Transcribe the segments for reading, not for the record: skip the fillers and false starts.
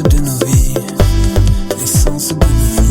de nos vies, l'essence de nos jours.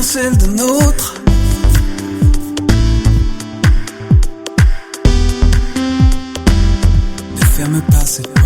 Celle d'un autre. Ne ferme pas cette porte.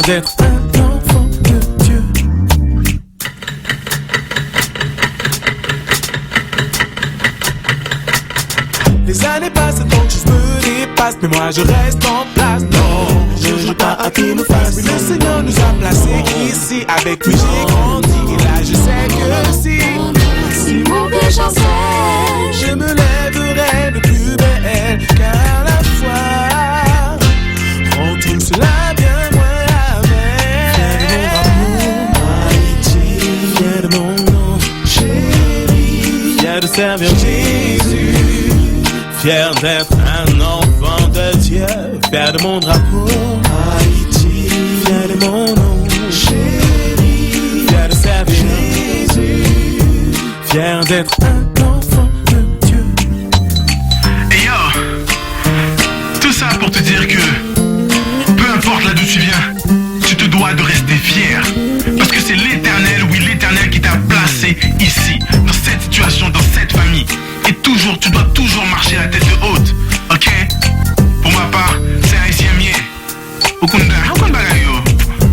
D'être un enfant de Dieu. Les années passent, donc je me dépasse, mais moi je reste en place. Non, je joue pas à qui nous fasse. Oui, le Seigneur nous a placés ici. Avec lui j'ai grandi, et là je sais que si mauvais j'en sais, je me lèverai de plus belle, car la foi rend tout cela bien. De servir Jésus, fier d'être un enfant de Dieu, fier de mon drapeau, Haïti, fier de mon nom, chéri, fier de servir Jésus, fier d'être un enfant de Dieu. Et yo, tout ça pour te dire que peu importe là d'où tu viens, tu te dois de rester fier, parce que c'est l'Éternel, oui l'Éternel qui t'a placé ici, dans cette situation, dans cette famille. Et toujours, tu dois toujours marcher la tête haute. Ok? Pour ma part, c'est haïtien mieux. Okunda bagayo.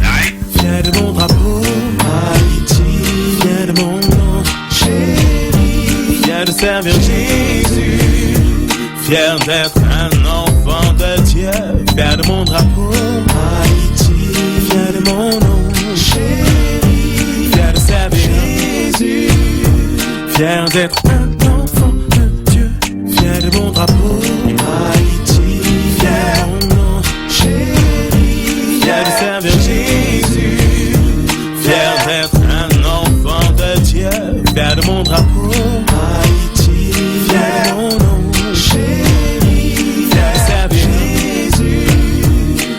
Aïe. Fier de mon drapeau, Haïti. Fier de mon nom, chéri. Fier de servir Jésus. Fier d'être un enfant de Dieu. Fier de mon drapeau, Haïti. Fier de mon nom, chéri. Fier de servir Jésus. Fier d'être un enfant de Dieu. Fier de mon drapeau, Haïti. Fier de mon nom, chéri. Fier de servir Jésus. Fier d'être un enfant de Dieu. Fier de mon drapeau, Haïti. Fier de mon nom, chéri. Fier de servir Jésus.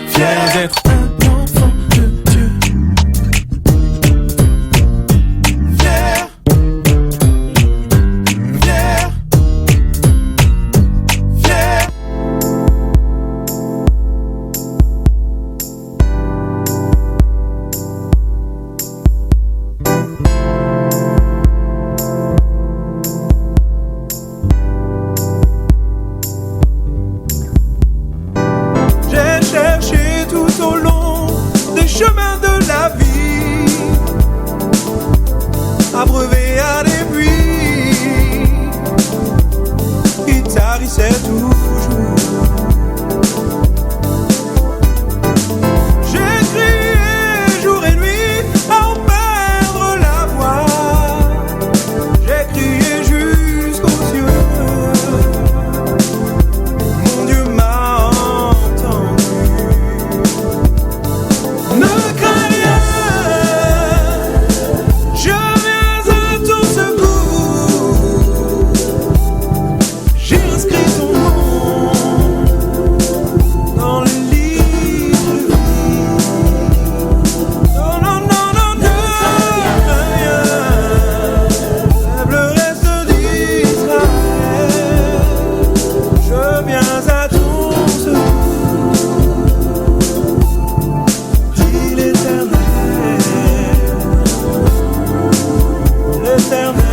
Fier d'être un enfant de Dieu. Fier. Fier. Fier. J'ai cherché tout au long des chemins de la vie, abreuvé à des puits qui tarissaient toujours. J'ai crié jour et nuit à en perdre la voix. J'ai crié jusqu'aux cieux. Mon Dieu m'a entendu. Ne crains rien, je viens à ton secours. J'ai inscrit ton nom dans le livre de vie. Non, non, non, non, ne crains rien, faible reste d'Israël. Je viens à ton secours, dit l'Éternel, l'Éternel.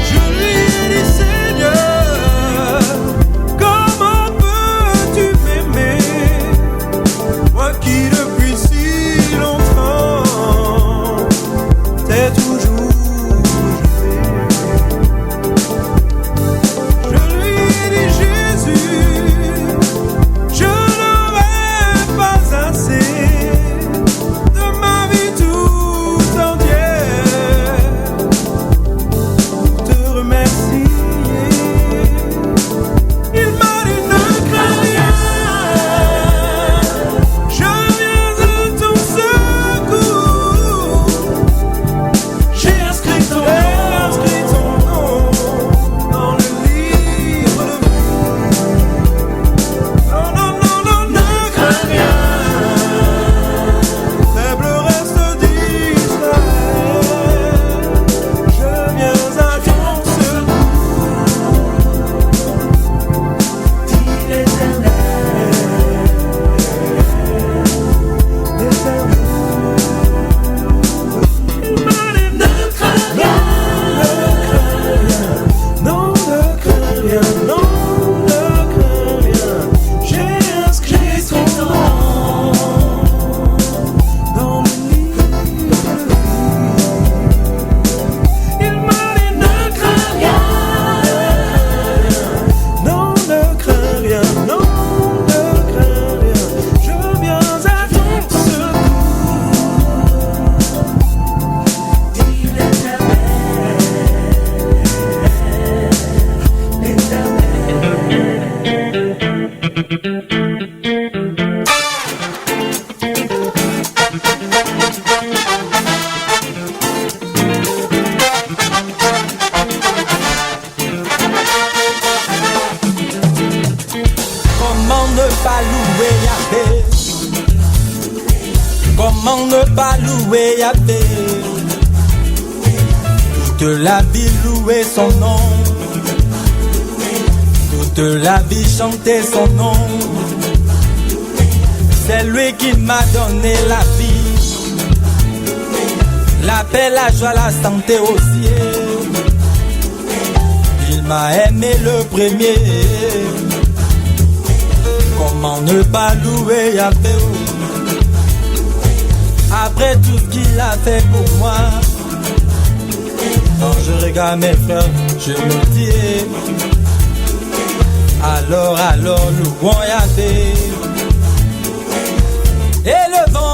Je lui ai dit, Seigneur, comment peux-tu m'aimer, moi qui depuis si longtemps t'ai toujours jugé. Je lui ai dit, Jésus, je n'aurai pas assez de ma vie tout entière pour te remercier. Il m'a dit, ne crains rien, je viens à ton secours. J'ai inscrit ton nom dans le livre de vie. Non, non, non, non, ne crains rien, faible reste d'Israël. Je viens à ton secours, dit l'Éternel, l'Éternel. Il m'a dit, ne crains rien, non, ne crains rien, non, ne crains rien. J'ai inscrit ton nom dans le livre de vie. Il m'a dit, ne crains rien, non, ne crains rien, non, ne crains rien. Je viens à ton secours, dit l'Éternel, Comment ne pas louer Yahvé? Comment ne pas louer Yahvé? Toute la vie louer son nom, toute la vie chanter son nom. C'est lui qui m'a donné la vie, la paix, la joie, la santé aussi. Il m'a aimé le premier. Comment ne pas louer Yahvé? Après tout ce qu'il a fait pour moi. Quand je regarde mes frères, je me dis alors louons Yahvé. Et le vent